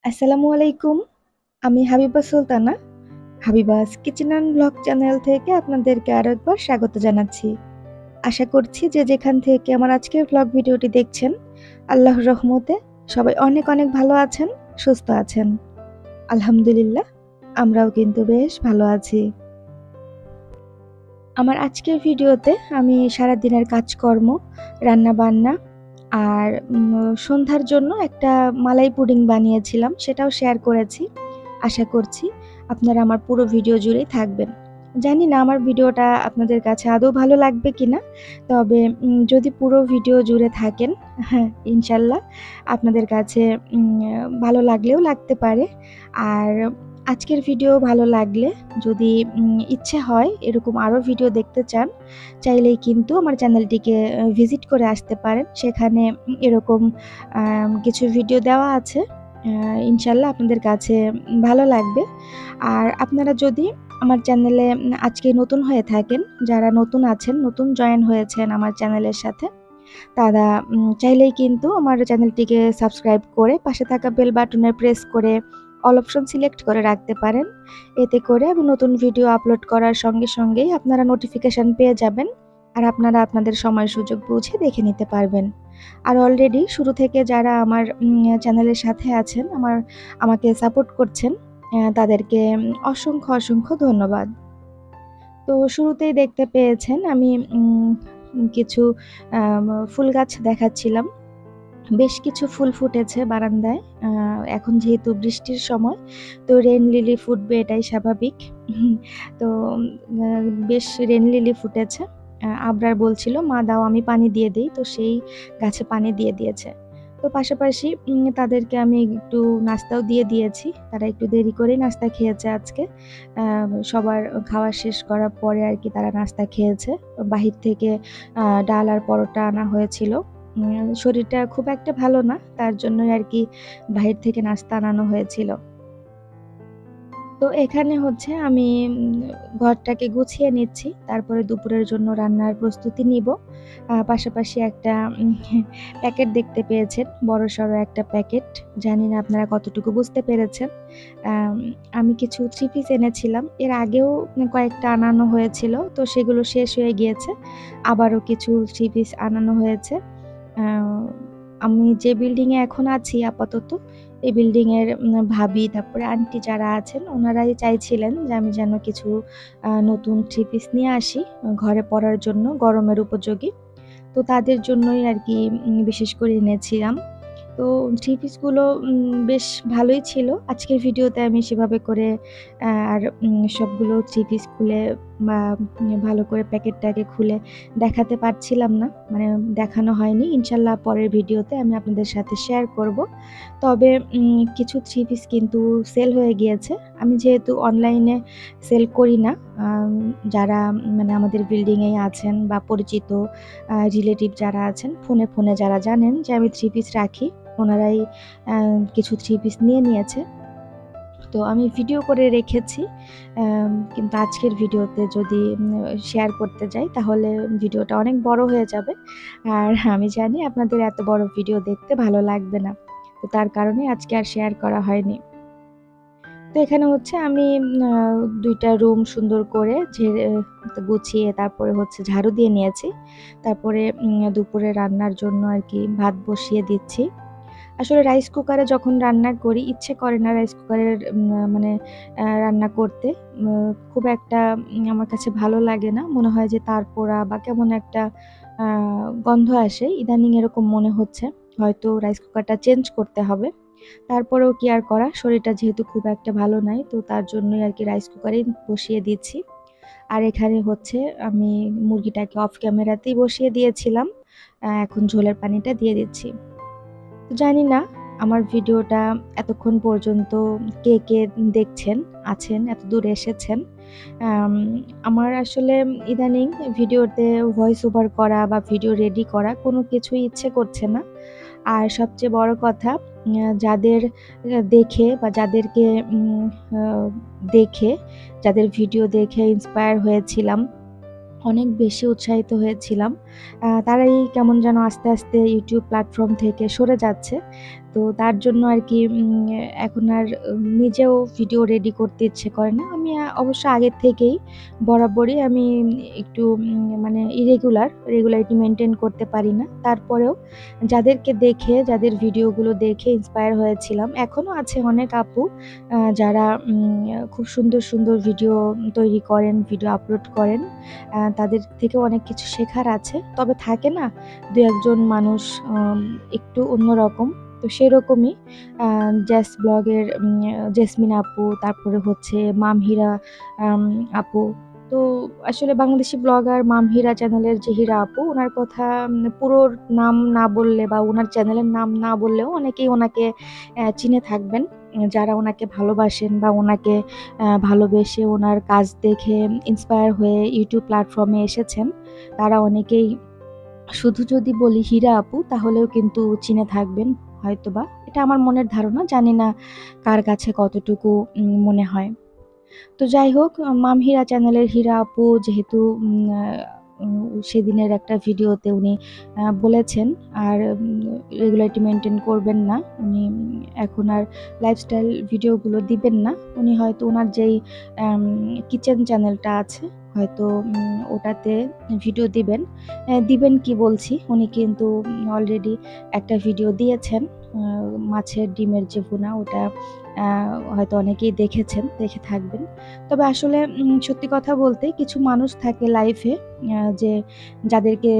আসসালামু আলাইকুম। আমি Habiba Sultana. Habiba's kitchen and blog channel থেকে আপনাদেরকে আরো একবার স্বাগত জানাচ্ছি। আশা করছি যে যেখান থেকে আমার আজকের ব্লগ ভিডিওটি দেখছেন, আল্লাহর রহমতে সবাই অনেক অনেক ভালো আছেন, সুস্থ আছেন। আলহামদুলিল্লাহ, আমরাও কিন্তু বেশ ভালো আছি। আমার আজকের ভিডিওতে আমি সারাদিনের কাজকর্ম, রান্না-বান্না আর সন্ধ্যার জন্য একটা মালাই পুডিং বানিয়েছিলাম, সেটাও শেয়ার করেছি। আশা করছি আপনারা আমার পুরো ভিডিও জুড়েই থাকবেন। জানি না আমার ভিডিওটা আপনাদের কাছে আদৌ ভালো লাগবে কিনা, তবে যদি পুরো ভিডিও জুড়ে থাকেন, হ্যাঁ, ইনশাল্লাহ আপনাদের কাছে ভালো লাগলেও লাগতে পারে। আর আজকের ভিডিও ভালো লাগলে যদি ইচ্ছে হয় এরকম আরও ভিডিও দেখতে চান, চাইলেই কিন্তু আমার চ্যানেলটিকে ভিজিট করে আসতে পারেন। সেখানে এরকম কিছু ভিডিও দেওয়া আছে। ইনশাল্লাহ আপনাদের কাছে ভালো লাগবে। আর আপনারা যদি আমার চ্যানেলে আজকে নতুন হয়ে থাকেন, যারা নতুন আছেন, নতুন জয়েন হয়েছেন আমার চ্যানেলের সাথে, তারা চাইলেই কিন্তু আমার চ্যানেলটিকে সাবস্ক্রাইব করে পাশে থাকা বেল বাটনে প্রেস করে অল অপশন সিলেক্ট করে রাখতে পারেন। এতে করে আমি নতুন ভিডিও আপলোড করার সঙ্গে সঙ্গেই আপনারা নোটিফিকেশান পেয়ে যাবেন, আর আপনারা আপনাদের সময় সুযোগ বুঝে দেখে নিতে পারবেন। আর অলরেডি শুরু থেকে যারা আমার চ্যানেলের সাথে আছেন, আমাকে সাপোর্ট করছেন, তাদেরকে অসংখ্য অসংখ্য ধন্যবাদ। তো শুরুতেই দেখতে পেয়েছেন আমি কিছু ফুল গাছ দেখাচ্ছিলাম। বেশ কিছু ফুল ফুটেছে বারান্দায়। এখন যেহেতু বৃষ্টির সময়, তো রেন লিলি ফুটবে এটাই স্বাভাবিক। তো বেশ রেন লিলি ফুটেছে। আবরার বলছিল, "মা দাও আমি পানি দিয়ে দেই।" তো সেই গাছে পানি দিয়ে দিয়েছে। তো পাশাপাশি তাদেরকে আমি একটু নাস্তাও দিয়ে দিয়েছি। তারা একটু দেরি করেই নাস্তা খেয়েছে আজকে। সবার খাওয়া শেষ করার পরে আরকি তারা নাস্তা খেয়েছে। বাহির থেকে ডাল আর পরোটা আনা হয়েছিল। শরীরটা খুব একটা ভালো না, তার জন্যই আরকি বাহির থেকে নাস্তা আনানো হয়েছিল। তো এখানে হচ্ছে আমি ঘরটাকে গুছিয়ে নিচ্ছি। তারপরে দুপুরের জন্য রান্নার প্রস্তুতি নিব। পাশাপাশি একটা প্যাকেট দেখতে পেয়েছেন, বড়সড় একটা প্যাকেট। জানি না আপনারা কতটুকু বুঝতে পেরেছেন। আম আমি কিছু থ্রি পিস এনেছিলাম। এর আগেও কয়েকটা আনানো হয়েছিল। তো সেগুলো শেষ হয়ে গিয়েছে। আবারও কিছু থ্রি পিস আনানো হয়েছে। আ আমি যে বিল্ডিং এ এখন আছি আপাতত, এই বিল্ডিং এর ভাবি, তারপরে আন্টি যারা আছেন ওনারাই চাইছিলেন যে আমি যেন কিছু নতুন থ্রি পিস নিয়ে আসি ঘরে পরার জন্য, গরমের উপযোগী। তো তাদের জন্যই আরকি বিশেষ করে এনেছিলাম। তো থ্রি পিসগুলো বেশ ভালোই ছিল। আজকের ভিডিওতে আমি সেভাবে করে আর সবগুলো থ্রি পিস খুলে বা ভালো করে প্যাকেটটাকে খুলে দেখাতে পারছিলাম না। মানে দেখানো হয়নি। ইনশাআল্লাহ পরের ভিডিওতে আমি আপনাদের সাথে শেয়ার করব। তবে কিছু থ্রি পিস কিন্তু সেল হয়ে গিয়েছে। আমি যেহেতু অনলাইনে সেল করি না, আম যারা মানে আমাদের বিল্ডিংয়েই আছেন বা পরিচিত রিলেটিভ যারা আছেন, ফোনে যারা জানেন যে আমি থ্রি পিস রাখি, ওনারাই কিছু থ্রি পিস নিয়ে নিয়েছে। তো আমি ভিডিও করে রেখেছি। কিন্তু আজকের ভিডিওতে যদি শেয়ার করতে যাই তাহলে ভিডিওটা অনেক বড় হয়ে যাবে। আর আমি জানি আপনাদের এত বড় ভিডিও দেখতে ভালো লাগবে না। তো তার কারণে আজকে আর শেয়ার করা হয়নি। তো এখানে হচ্ছে আমি আ ২ টা রুম সুন্দর করে গুছিয়ে তারপরে হচ্ছে ঝাড়ু দিয়ে নিয়েছি। তারপরে দুপুরে রান্নার জন্য আরকি ভাত বসিয়ে দিচ্ছি। আসলে রাইস কুকারে যখন রান্না করি ইচ্ছে করে না রাইস কুকারের মানে রান্না করতে। খুব একটা আমার কাছে ভালো লাগে না। মনে হয় যে তার পোড়া বা কেমন একটা আ গন্ধ আসে। ইদানিং এরকম মনে হচ্ছে। হয়তো রাইস কুকারটা চেঞ্জ করতে হবে। তারপরেও কি আর করা, শরীরটা যেহেতু খুব একটা ভালো নাই, তো তার জন্যই আরকি রাইস কুকারেই বসিয়ে দিচ্ছি। আর এখানে হচ্ছে আমি মুরগিটাকে অফ ক্যামেরাতেই বসিয়ে দিয়েছিলাম। এখন ঝোলের পানিটা দিয়ে দিচ্ছি। তো জানি না আমার ভিডিওটা এতক্ষণ পর্যন্ত কে দেখছেন, আছেন, এতদূর এসেছেন। আম আমার আসলে ইদানিং ভিডিওতে ভয়েস ওভার করা বা ভিডিও রেডি করা কোনো কিছুই ইচ্ছে করছে না। আর সবচেয়ে বড় কথা, যাদের দেখে বা যাদেরকে আ দেখে, যাদের ভিডিও দেখে ইন্সপায়ার হয়েছিলাম, অনেক বেশি উৎসাহিত হয়েছিলাম। তারাই কেমন যেন আস্তে, আস্তে YouTube প্ল্যাটফর্ম থেকে সরে যাচ্ছে। তো তার জন্য আর কি এখন আর নিজেও ভিডিও রেডি করতে ইচ্ছে করে না। আমি অবশ্য আগের থেকেই বরাবরই আমি একটু মানে রেগুলারিটি মেনটেন করতে পারি না। তারপরেও যাদেরকে দেখে, যাদের ভিডিওগুলো দেখে ইন্সপায়ার হয়েছিলাম, এখনও আছে অনেক আপু যারা খুব সুন্দর, সুন্দর ভিডিও তৈরি করেন, ভিডিও আপলোড করেন। তাদের থেকেও অনেক কিছু শেখার আছে। তবে থাকে না ২-১ জন মানুষ একটু অন্যরকম। তো সেরকমই ব্লগের জেসমিন আপু, তারপরে হচ্ছে মামহিরা আপু। তো আসলে বাংলাদেশি ব্লগার মামহিরা চ্যানেলের যে হীরা আপু, ওনার কথা পুরো নাম না বললে বা ওনার চ্যানেলের নাম না বললেও অনেকেই ওনাকে চিনে থাকবেন। যারা ওনাকে ভালোবাসেন বা ওনাকে ভালোবেসে ওনার কাজ দেখে ইন্সপায়ার হয়ে ইউটিউব প্ল্যাটফর্মে এসেছেন, তারা অনেকেই শুধু যদি বলি হীরা আপু তাহলেও কিন্তু চিনে থাকবেন হয়তোবা। এটা আমার মনের ধারণা, জানি না কার কাছে কতটুকু মনে হয়। তো যাই হোক, মামহীরা চ্যানেলের হীরা আপু যেহেতু সেদিনের একটা ভিডিওতে উনি বলেছেন আর রেগুলারিটি মেনটেন করবেন না, উনি এখন আর লাইফস্টাইল ভিডিওগুলো দিবেন না। উনি হয়তো ওনার যেই কিচেন চ্যানেলটা আছে হয়তো ওটাতে ভিডিও দিবেন। দিবেন কি বলছি, উনি কিন্তু অলরেডি একটা ভিডিও দিয়েছেন মাছের ডিমের যে ভুনা, ওটা হয়তো অনেকেই দেখেছেন, দেখে থাকবেন। তবে আসলে সত্যি কথা বলতে কিছু মানুষ থাকে লাইফে যে যাদেরকে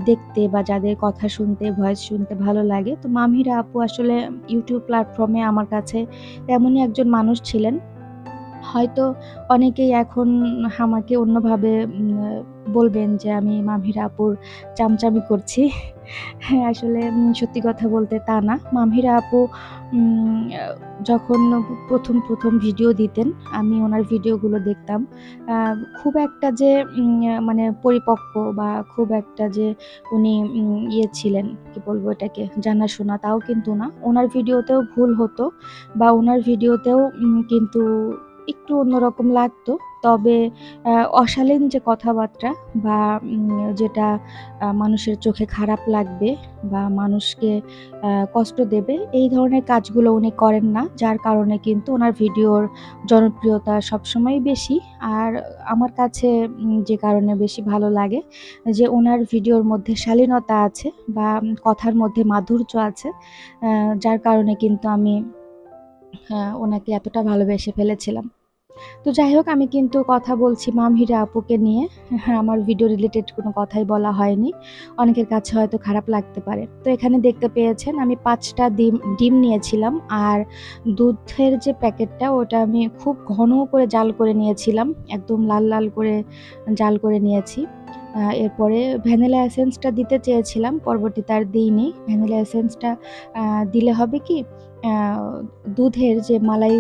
দেখতে বা যাদের কথা শুনতে, ভয়েস শুনতে ভালো লাগে। তো মামহিরা আপু আসলে ইউটিউব প্ল্যাটফর্মে আমার কাছে তেমনই একজন মানুষ ছিলেন। হয়তো অনেকেই এখন আমাকে অন্যভাবে বলবেন যে আমি মামহিরা আপুর চামচামি করছি। হ্যাঁ, আসলে সত্যি কথা বলতে তা না। মামহিরা আপু যখন প্রথম ভিডিও দিতেন, আমি ওনার ভিডিওগুলো দেখতাম। আ খুব একটা যে মানে পরিপক্ক বা খুব একটা যে উনি ছিলেন, কি বলবো এটাকে, জানাশোনা তাও কিন্তু না। ওনার ভিডিওতেও ভুল হতো বা ওনার ভিডিওতেও কিন্তু একটু অন্যরকম লাগতো। তবে অশালীন যে কথাবার্তা বা যেটা মানুষের চোখে খারাপ লাগবে বা মানুষকে কষ্ট দেবে, এই ধরনের কাজগুলো উনি করেন না। যার কারণে কিন্তু ওনার ভিডিওর জনপ্রিয়তা সবসময়ই বেশি। আর আমার কাছে যে কারণে বেশি ভালো লাগে যে ওনার ভিডিওর মধ্যে শালীনতা আছে বা কথার মধ্যে মাধুর্য আছে। যার কারণে কিন্তু আমি ওনাকে এতটা ভালোবেসে ফেলেছিলাম। তো যাই হোক, আমি কিন্তু কথা বলছি মামহিরা আপুকে নিয়ে। আমার ভিডিও রিলেটেড কোনো কথাই বলা হয়নি। অনেকের কাছে হয়তো খারাপ লাগতে পারে। তো এখানে দেখতে পেয়েছেন আমি ৫ টা ডিম নিয়েছিলাম আর দুধের যে প্যাকেটটা ওটা আমি খুব ঘন করে জাল করে নিয়েছিলাম। একদম লাল, লাল করে জাল করে নিয়েছি। এরপরে ভ্যানিলা এসেন্সটা দিতে চেয়েছিলাম, পরবর্তীতে আর দিইনি। ভ্যানিলা এসেন্সটা দিলে হবে কি, আ দুধের যে মালাই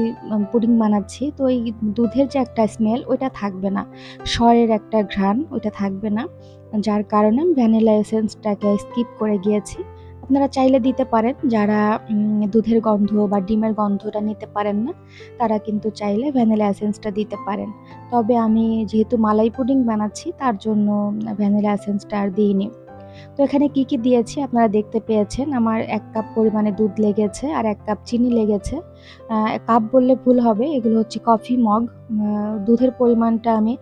পুডিং বানাচ্ছি, তো ওই দুধের যে একটা স্মেল ওইটা থাকবে না। সরের একটা ঘ্রাণ ওইটা থাকবে না। যার কারণে আমি ভ্যানিলা এসেন্সটাকে স্কিপ করে গিয়েছি। আপনারা চাইলে দিতে পারেন, যারা দুধের গন্ধ বা ডিমের গন্ধটা নিতে পারেন না, তারা কিন্তু চাইলে ভ্যানিলা এসেন্সটা দিতে পারেন। তবে আমি যেহেতু মালাই পুডিং বানাচ্ছি তার জন্য ভ্যানিলা এসেন্সটা আর দিইনি। তো এখানে কি দিয়েছি আপনারা দেখতে পেয়েছেন। আমার ১ কাপ পরিমাণে দুধ লেগেছে আর ১ কাপ চিনি লেগেছে। কাপ বললে ভুল হবে, এগুলো হচ্ছে কফি মগ। দুধের পরিমাণটা আমি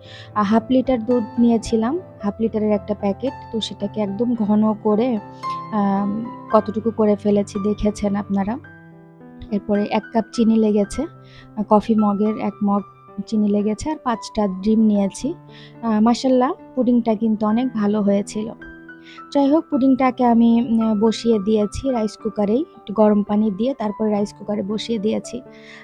১/২ লিটার দুধ নিয়েছিলাম, ১/২ লিটারের একটা প্যাকেট। তো সেটাকে একদম ঘন করে আম কতটুকু করে ফেলেছি দেখেছেন আপনারা। এরপরে ১ কাপ চিনি লেগেছে, কফি মগের ১ মগ চিনি লেগেছে আর ৫ টা ডিম নিয়েছি। মাশাআল্লাহ পুডিংটা কিন্তু অনেক ভালো হয়েছিল। যাই হোক, পুডিংটাকে আমি বসিয়ে দিয়েছি রাইস কুকারেই। একটু গরম পানি দিয়ে তারপরে রাইস কুকারে বসিয়ে দিয়েছি।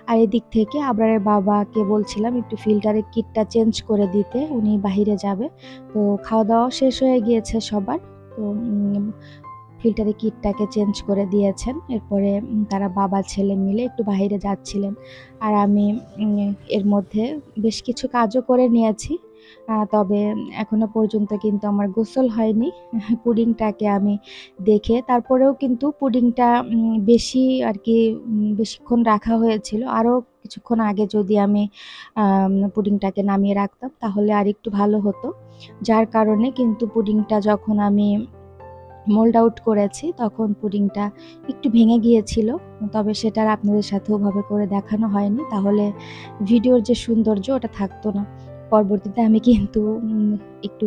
আর এদিক থেকে আবরারের বাবাকে বলছিলাম একটু ফিল্টারের কিটটা চেঞ্জ করে দিতে, উনি বাহিরে যাবে। তো খাওয়া-দাওয়া শেষ হয়ে গিয়েছে সবার। তো ফিল্টারের কিটটাকে চেঞ্জ করে দিয়েছেন। এরপরে তারা বাবা ছেলে মিলে একটু বাহিরে যাচ্ছিলেন। আর আমি এর মধ্যে বেশ কিছু কাজও করে নিয়েছি। তবে এখনো পর্যন্ত কিন্তু আমার গোসল হয়নি। পুডিংটাকে আমি দেখে তারপরেও কিন্তু পুডিংটা বেশি আরকি বেশিক্ষণ রাখা হয়েছিল। আরও কিছুক্ষণ আগে যদি আমি পুডিংটাকে নামিয়ে রাখতাম তাহলে আরেকটু ভালো হতো। যার কারণে কিন্তু পুডিংটা যখন আমি মোল্ড আউট করেছি তখন পুডিংটা একটু ভেঙে গিয়েছিল, তবে সেটা আর আপনাদের সাথে ওভাবে করে দেখানো হয়নি, তাহলে ভিডিওর যে সৌন্দর্য ওটা থাকতো না। পরবর্তীতে আমি কিন্তু একটু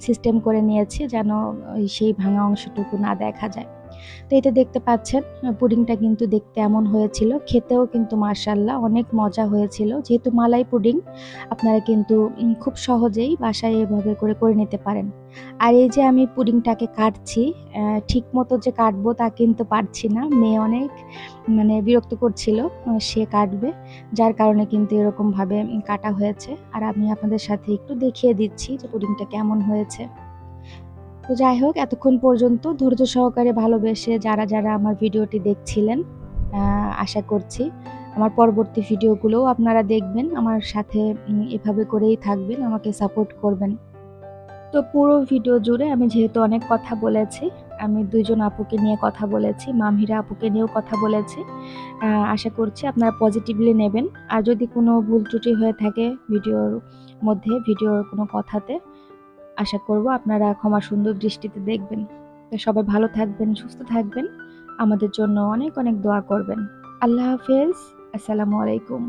সিস্টেম করে নিয়েছি যেন সেই ভাঙা অংশটুকু না দেখা যায়। তো এটা দেখতে পাচ্ছেন পুডিংটা কিন্তু দেখতে এমন হয়েছিল, খেতেও কিন্তু মাশাআল্লাহ অনেক মজা হয়েছিল। যেহেতু মালাই পুডিং আপনারা কিন্তু খুব সহজেই বাসায় এভাবে করে নিতে পারেন। আর এই যে আমি পুডিংটাকে কাটছি, ঠিকমতো যে কাটবো তা কিন্তু পারছি না। মেয়ে অনেক মানে বিরক্ত করছিল সে কাটবে। যার কারণে কিন্তু এরকমভাবে কাটা হয়েছে। আর আমি আপনাদের সাথে একটু দেখিয়ে দিচ্ছি যে পুডিংটা কেমন হয়েছে। তো যাই হোক, এতক্ষণ পর্যন্ত ধৈর্য সহকারে ভালোবেসে যারা আমার ভিডিওটি দেখছিলেন, আশা করছি আমার পরবর্তী ভিডিওগুলোও আপনারা দেখবেন। আমার সাথে এভাবে করেই থাকবেন, আমাকে সাপোর্ট করবেন। তো পুরো ভিডিও জুড়ে আমি যেহেতু অনেক কথা বলেছি, আমি ২ জন আপুকে নিয়ে কথা বলেছি, মামহিরা আপুকে নিয়েও কথা বলেছি। আশা করছি আপনারা পজিটিভলি নেবেন। আর যদি কোনো ভুল ত্রুটি হয়ে থাকে ভিডিওর মধ্যে, ভিডিওর কোনো কথাতে, আশা করব আপনারা ক্ষমা সুন্দর দৃষ্টিতে দেখবেন। তো সবাই ভালো থাকবেন, সুস্থ থাকবেন। আমাদের জন্য অনেক দোয়া করবেন। আল্লাহ হাফেজ। আসসালামু আলাইকুম।